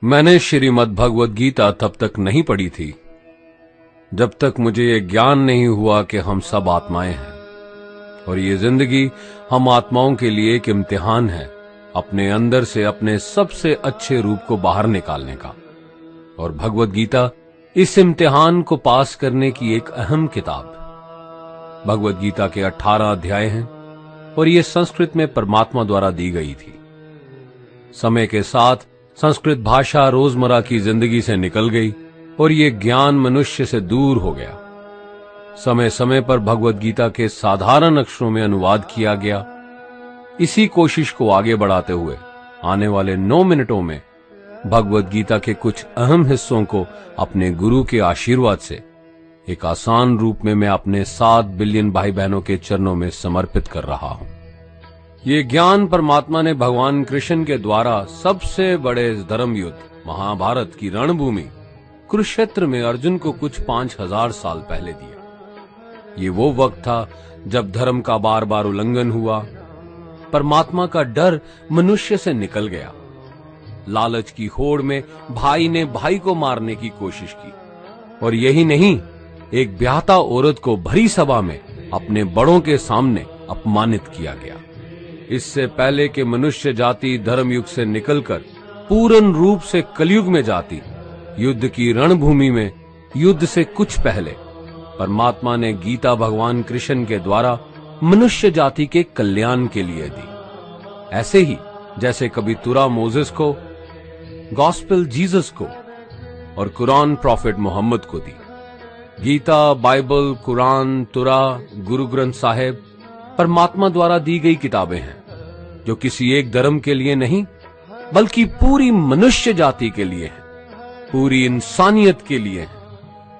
मैंने श्रीमद् भगवद गीता तब तक नहीं पढ़ी थी जब तक मुझे ये ज्ञान नहीं हुआ कि हम सब आत्माएं हैं और ये जिंदगी हम आत्माओं के लिए एक इम्तिहान है अपने अंदर से अपने सबसे अच्छे रूप को बाहर निकालने का। और भगवद गीता इस इम्तिहान को पास करने की एक अहम किताब। भगवद गीता के 18 अध्याय हैं और ये संस्कृत में परमात्मा द्वारा दी गई थी। समय के साथ संस्कृत भाषा रोजमर्रा की जिंदगी से निकल गई और ये ज्ञान मनुष्य से दूर हो गया। समय समय पर भगवद गीता के साधारण अक्षरों में अनुवाद किया गया। इसी कोशिश को आगे बढ़ाते हुए आने वाले 9 मिनटों में भगवद गीता के कुछ अहम हिस्सों को अपने गुरु के आशीर्वाद से एक आसान रूप में मैं अपने 7 बिलियन भाई बहनों के चरणों में समर्पित कर रहा हूं। ये ज्ञान परमात्मा ने भगवान कृष्ण के द्वारा सबसे बड़े धर्म युद्ध महाभारत की रणभूमि कुरुक्षेत्र में अर्जुन को कुछ 5000 साल पहले दिया। ये वो वक्त था जब धर्म का बार बार उल्लंघन हुआ, परमात्मा का डर मनुष्य से निकल गया। लालच की होड़ में भाई ने भाई को मारने की कोशिश की और यही नहीं, एक ब्याहता औरत को भरी सभा में अपने बड़ों के सामने अपमानित किया गया। इससे पहले कि मनुष्य जाति धर्मयुग से निकलकर पूर्ण रूप से कलयुग में जाती, युद्ध की रणभूमि में युद्ध से कुछ पहले परमात्मा ने गीता भगवान कृष्ण के द्वारा मनुष्य जाति के कल्याण के लिए दी। ऐसे ही जैसे कभी तुरा मोसेस को, गॉस्पेल जीसस को और कुरान प्रॉफिट मोहम्मद को दी। गीता, बाइबल, कुरान, तुरा, गुरु ग्रंथ साहिब परमात्मा द्वारा दी गई किताबें हैं जो किसी एक धर्म के लिए नहीं बल्कि पूरी मनुष्य जाति के लिए है, पूरी इंसानियत के लिए है,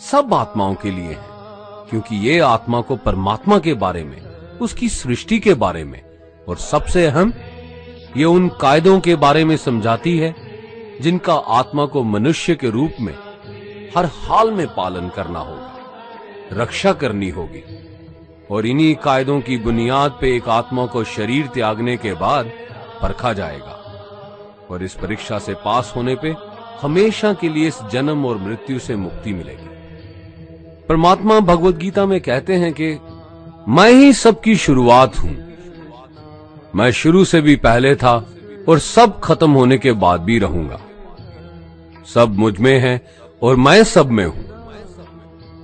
सब आत्माओं के लिए है। क्योंकि ये आत्मा को परमात्मा के बारे में, उसकी सृष्टि के बारे में और सबसे अहम ये उन कायदों के बारे में समझाती है जिनका आत्मा को मनुष्य के रूप में हर हाल में पालन करना होगा, रक्षा करनी होगी। और इन्हीं कायदों की बुनियाद पे एक आत्मा को शरीर त्यागने के बाद परखा जाएगा और इस परीक्षा से पास होने पे हमेशा के लिए इस जन्म और मृत्यु से मुक्ति मिलेगी। परमात्मा भगवद गीता में कहते हैं कि मैं ही सबकी शुरुआत हूं, मैं शुरू से भी पहले था और सब खत्म होने के बाद भी रहूंगा। सब मुझ में है और मैं सब में हूं।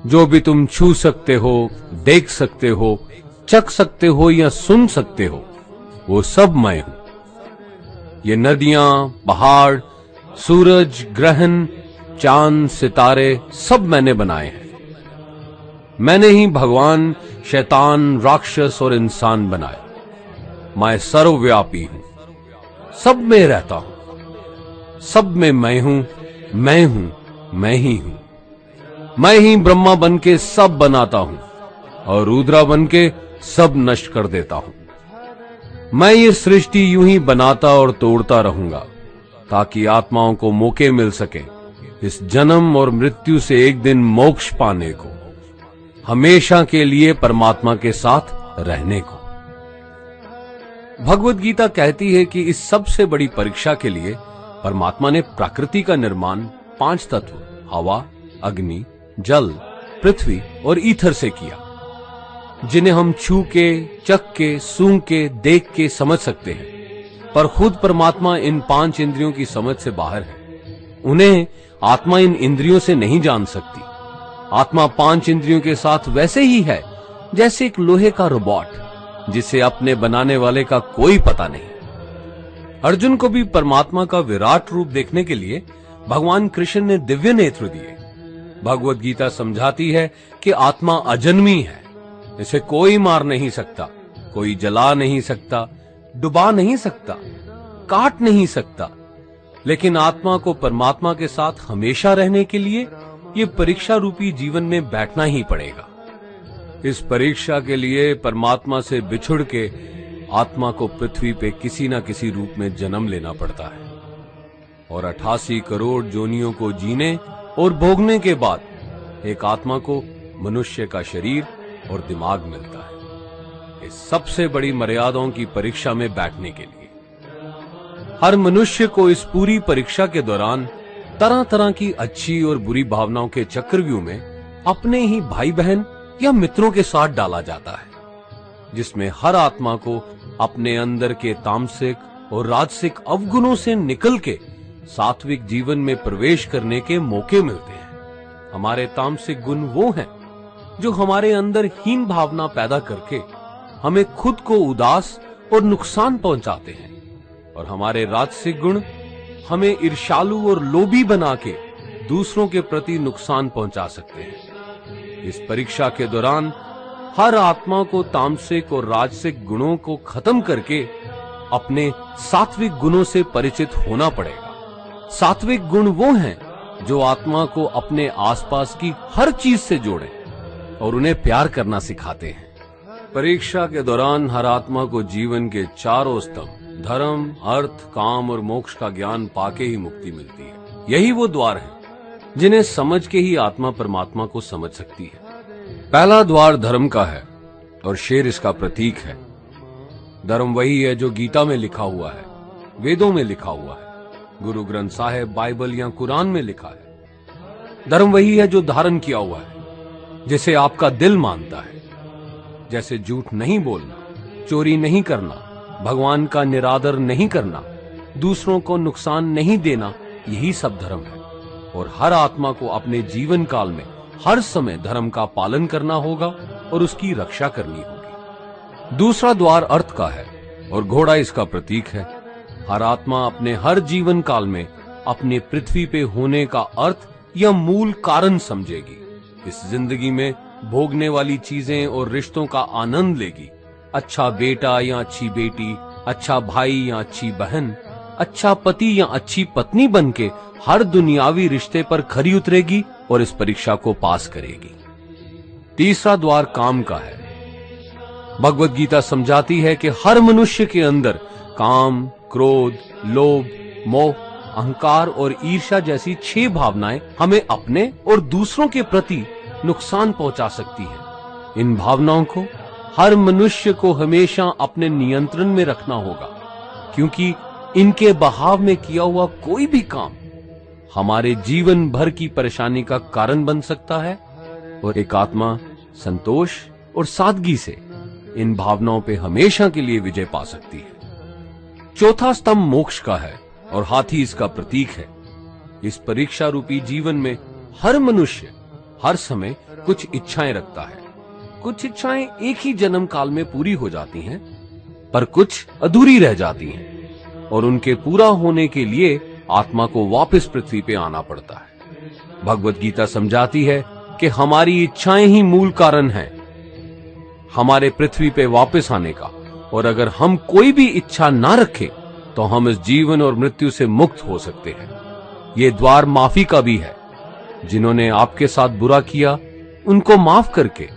जो भी तुम छू सकते हो, देख सकते हो, चख सकते हो या सुन सकते हो, वो सब मैं हूं। ये नदियां, पहाड़, सूरज, ग्रहण, चांद, सितारे सब मैंने बनाए हैं। मैंने ही भगवान, शैतान, राक्षस और इंसान बनाए। मैं सर्वव्यापी हूं, सब में रहता हूं, सब में मैं हूं, मैं ही हूं। मैं ही ब्रह्मा बन के सब बनाता हूं और रुद्रा बन के सब नष्ट कर देता हूं। मैं ये सृष्टि यूं ही बनाता और तोड़ता रहूंगा ताकि आत्माओं को मौके मिल सके इस जन्म और मृत्यु से एक दिन मोक्ष पाने को, हमेशा के लिए परमात्मा के साथ रहने को। भगवद गीता कहती है कि इस सबसे बड़ी परीक्षा के लिए परमात्मा ने प्रकृति का निर्माण 5 तत्व हवा, अग्नि, जल, पृथ्वी और ईथर से किया, जिन्हें हम छू के, चख के, सूंघ के, देख के समझ सकते हैं। पर खुद परमात्मा इन 5 इंद्रियों की समझ से बाहर है। उन्हें आत्मा इन इंद्रियों से नहीं जान सकती। आत्मा 5 इंद्रियों के साथ वैसे ही है जैसे एक लोहे का रोबोट जिसे अपने बनाने वाले का कोई पता नहीं। अर्जुन को भी परमात्मा का विराट रूप देखने के लिए भगवान कृष्ण ने दिव्य नेत्र दिए। भगवद गीता समझाती है कि आत्मा अजन्मी है, इसे कोई मार नहीं सकता, कोई जला नहीं सकता, डुबा नहीं सकता, काट नहीं सकता। लेकिन आत्मा को परमात्मा के साथ हमेशा रहने के लिए ये परीक्षा रूपी जीवन में बैठना ही पड़ेगा। इस परीक्षा के लिए परमात्मा से बिछुड़ के आत्मा को पृथ्वी पे किसी न किसी रूप में जन्म लेना पड़ता है और 88 करोड़ जोनियों को जीने और भोगने के बाद एक आत्मा को मनुष्य का शरीर और दिमाग मिलता है इस सबसे बड़ी मर्यादाओं की परीक्षा में बैठने के लिए। हर मनुष्य को इस पूरी परीक्षा के दौरान तरह तरह की अच्छी और बुरी भावनाओं के चक्रव्यूह में अपने ही भाई बहन या मित्रों के साथ डाला जाता है, जिसमें हर आत्मा को अपने अंदर के तामसिक और राजसिक अवगुणों से निकल के सात्विक जीवन में प्रवेश करने के मौके मिलते हैं। हमारे तामसिक गुण वो हैं जो हमारे अंदर हीन भावना पैदा करके हमें खुद को उदास और नुकसान पहुंचाते हैं, और हमारे राजसिक गुण हमें ईर्ष्यालु और लोभी बना के दूसरों के प्रति नुकसान पहुंचा सकते हैं। इस परीक्षा के दौरान हर आत्मा को तामसिक और राजसिक गुणों को खत्म करके अपने सात्विक गुणों से परिचित होना पड़ेगा। सात्विक गुण वो हैं जो आत्मा को अपने आसपास की हर चीज से जोड़े और उन्हें प्यार करना सिखाते हैं। परीक्षा के दौरान हर आत्मा को जीवन के चारों स्तंभ धर्म, अर्थ, काम और मोक्ष का ज्ञान पाके ही मुक्ति मिलती है। यही वो द्वार हैं जिन्हें समझ के ही आत्मा परमात्मा को समझ सकती है। पहला द्वार धर्म का है और शेर इसका प्रतीक है। धर्म वही है जो गीता में लिखा हुआ है, वेदों में लिखा हुआ है, गुरु ग्रंथ साहिब, बाइबल या कुरान में लिखा है। धर्म वही है जो धारण किया हुआ है, जिसे आपका दिल मानता है, जैसे झूठ नहीं बोलना, चोरी नहीं करना, भगवान का निरादर नहीं करना, दूसरों को नुकसान नहीं देना, यही सब धर्म है। और हर आत्मा को अपने जीवन काल में हर समय धर्म का पालन करना होगा और उसकी रक्षा करनी होगी। दूसरा द्वार अर्थ का है और घोड़ा इसका प्रतीक है। हर आत्मा अपने हर जीवन काल में अपने पृथ्वी पे होने का अर्थ या मूल कारण समझेगी। इस जिंदगी में भोगने वाली चीजें और रिश्तों का आनंद लेगी। अच्छा बेटा या अच्छी बेटी, अच्छा भाई या अच्छी बहन, अच्छा पति या अच्छी पत्नी बनके हर दुनियावी रिश्ते पर खरी उतरेगी और इस परीक्षा को पास करेगी। तीसरा द्वार काम का है। भगवत गीता समझाती है कि हर मनुष्य के अंदर काम, क्रोध, लोभ, मोह, अहंकार और ईर्ष्या जैसी 6 भावनाएं हमें अपने और दूसरों के प्रति नुकसान पहुंचा सकती हैं। इन भावनाओं को हर मनुष्य को हमेशा अपने नियंत्रण में रखना होगा, क्योंकि इनके बहाव में किया हुआ कोई भी काम हमारे जीवन भर की परेशानी का कारण बन सकता है। और एक आत्मा संतोष और सादगी से इन भावनाओं पे हमेशा के लिए विजय पा सकती है। चौथा स्तंभ मोक्ष का है और हाथी इसका प्रतीक है। इस परीक्षा रूपी जीवन में हर मनुष्य हर समय कुछ इच्छाएं रखता है। कुछ इच्छाएं एक ही जन्म काल में पूरी हो जाती हैं, पर कुछ अधूरी रह जाती हैं और उनके पूरा होने के लिए आत्मा को वापस पृथ्वी पे आना पड़ता है। भगवत गीता समझाती है कि हमारी इच्छाएं ही मूल कारण हैं हमारे पृथ्वी पे वापस आने का, और अगर हम कोई भी इच्छा ना रखें तो हम इस जीवन और मृत्यु से मुक्त हो सकते हैं। ये द्वार माफी का भी है। जिन्होंने आपके साथ बुरा किया उनको माफ करके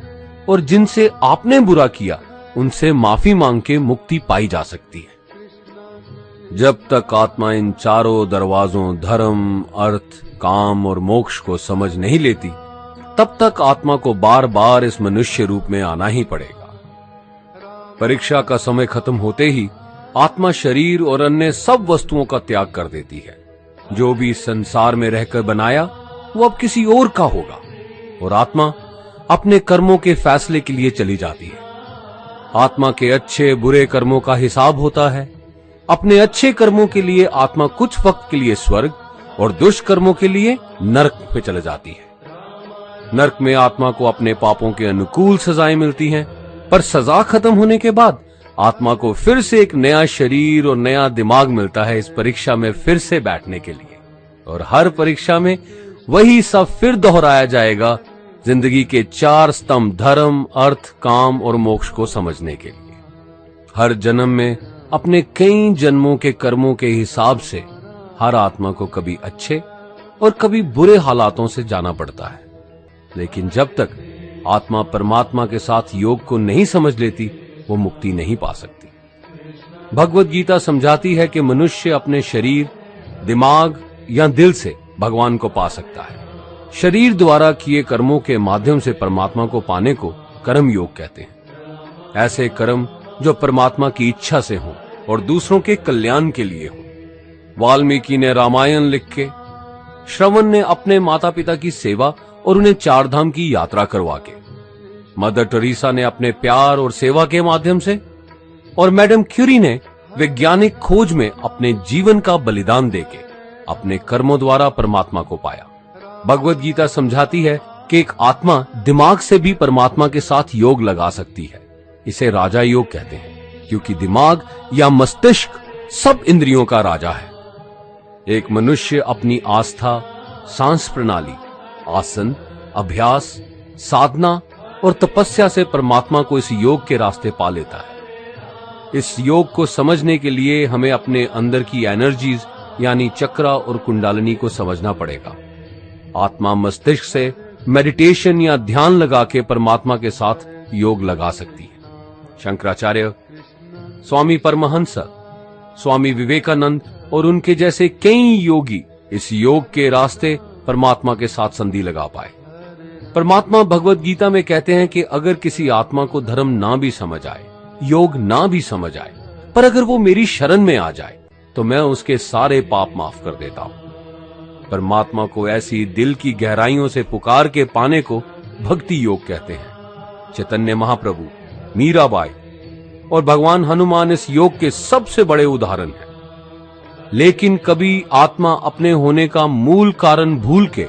और जिनसे आपने बुरा किया उनसे माफी मांग के मुक्ति पाई जा सकती है। जब तक आत्मा इन चारों दरवाजों धर्म, अर्थ, काम और मोक्ष को समझ नहीं लेती, तब तक आत्मा को बार बार इस मनुष्य रूप में आना ही पड़ेगा। परीक्षा का समय खत्म होते ही आत्मा शरीर और अन्य सब वस्तुओं का त्याग कर देती है। जो भी संसार में रहकर बनाया वो अब किसी और का होगा, और आत्मा अपने कर्मों के फैसले के लिए चली जाती है। आत्मा के अच्छे बुरे कर्मों का हिसाब होता है। अपने अच्छे कर्मों के लिए आत्मा कुछ वक्त के लिए स्वर्ग और दुष्कर्मों के लिए नरक में चले जाती है। नरक में आत्मा को अपने पापों के अनुकूल सजाएं मिलती हैं, पर सजा खत्म होने के बाद आत्मा को फिर से एक नया शरीर और नया दिमाग मिलता है इस परीक्षा में फिर से बैठने के लिए। और हर परीक्षा में वही सब फिर दोहराया जाएगा, जिंदगी के 4 स्तंभ धर्म, अर्थ, काम और मोक्ष को समझने के लिए। हर जन्म में अपने कई जन्मों के कर्मों के हिसाब से हर आत्मा को कभी अच्छे और कभी बुरे हालातों से जाना पड़ता है। लेकिन जब तक आत्मा परमात्मा के साथ योग को नहीं समझ लेती, वो मुक्ति नहीं पा सकती। भगवत गीता समझाती है कि मनुष्य अपने शरीर, दिमाग या दिल से भगवान को पा सकता है। शरीर द्वारा किए कर्मों के माध्यम से परमात्मा को पाने को कर्म योग कहते हैं। ऐसे कर्म जो परमात्मा की इच्छा से हों और दूसरों के कल्याण के लिए हों। वाल्मीकि ने रामायण लिख के श्रवण ने अपने माता पिता की सेवा और उन्हें 4 धाम की यात्रा करवा के, मदर टेरेसा ने अपने प्यार और सेवा के माध्यम से, और मैडम क्यूरी ने वैज्ञानिक खोज में अपने जीवन का बलिदान देके अपने कर्मों द्वारा परमात्मा को पाया। भगवत गीता समझाती है कि एक आत्मा दिमाग से भी परमात्मा के साथ योग लगा सकती है। इसे राजा योग कहते हैं, क्योंकि दिमाग या मस्तिष्क सब इंद्रियों का राजा है। एक मनुष्य अपनी आस्था, सांस प्रणाली, आसन, अभ्यास, साधना और तपस्या से परमात्मा को इस योग के रास्ते पा लेता है। इस योग को समझने के लिए हमें अपने अंदर की एनर्जीज यानी चक्रा और कुंडालिनी को समझना पड़ेगा। आत्मा मस्तिष्क से मेडिटेशन या ध्यान लगा के परमात्मा के साथ योग लगा सकती है। शंकराचार्य, स्वामी परमहंस, स्वामी विवेकानंद और उनके जैसे कई योगी इस योग के रास्ते परमात्मा के साथ संधि लगा पाए। परमात्मा भगवत गीता में कहते हैं कि अगर किसी आत्मा को धर्म ना भी समझ आए, योग ना भी समझ आए, पर अगर वो मेरी शरण में आ जाए तो मैं उसके सारे पाप माफ कर देता हूं। परमात्मा को ऐसी दिल की गहराइयों से पुकार के पाने को भक्ति योग कहते हैं। चैतन्य महाप्रभु, मीराबाई और भगवान हनुमान इस योग के सबसे बड़े उदाहरण हैं। लेकिन कभी आत्मा अपने होने का मूल कारण भूल के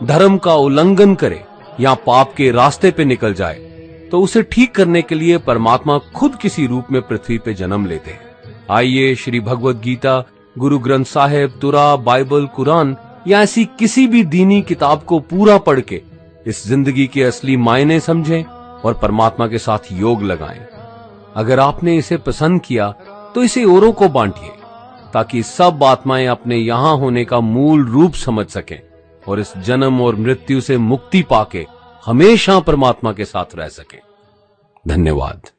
धर्म का उल्लंघन करे या पाप के रास्ते पे निकल जाए तो उसे ठीक करने के लिए परमात्मा खुद किसी रूप में पृथ्वी पे जन्म लेते हैं। आइए श्री भगवत गीता, गुरु ग्रंथ साहिब, तुरा, बाइबल, कुरान या ऐसी किसी भी दीनी किताब को पूरा पढ़ के इस जिंदगी के असली मायने समझें और परमात्मा के साथ योग लगाएं। अगर आपने इसे पसंद किया तो इसे औरों को बांटिए, ताकि सब आत्माएं अपने यहां होने का मूल रूप समझ सकें और इस जन्म और मृत्यु से मुक्ति पाके हमेशा परमात्मा के साथ रह सकें। धन्यवाद।